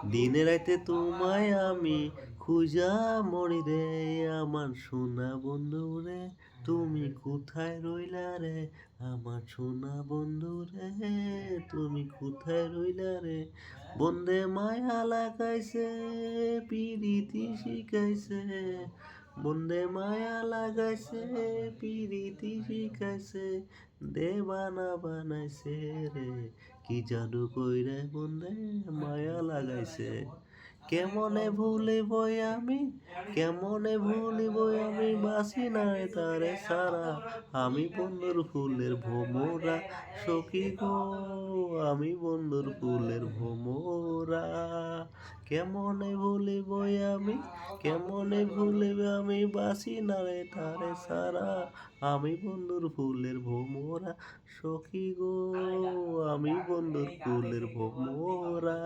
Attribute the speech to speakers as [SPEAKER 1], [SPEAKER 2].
[SPEAKER 1] দিনে রাইতে তোমায় আমি খুঁজা মরি রে, আমার সোনা বন্ধু রে, তুমি কোথায় রইলা রে? আমার সোনা বন্ধু রে, তুমি কোথায় রইলা রে? বন্দে মায়া লাগাইছে, পিরিতি শিখাইছে, বন্দে মায়া লাগাইছে, পিরিতি শিখাইছে, দেবানা বানাইছে রে, কি জাদু কইরে বন্দে মায়া লাগাইছে। কেমনে ভুলিব আমি, কেমনে ভুলিব আমি, বাসি না রে তারে সারা, আমি বন্ধুর ফুলের ভোমরা, সখী গো আমি বন্ধুর ফুলের ভোমরা। কেমনে ভুলিব আমি, কেমনে ভুলিব আমি, বাসি না রে তারে সারা, আমি বন্ধুর ফুলের ভোমরা, সখী গো আমি বন্ধুর ফুলের ভোমরা।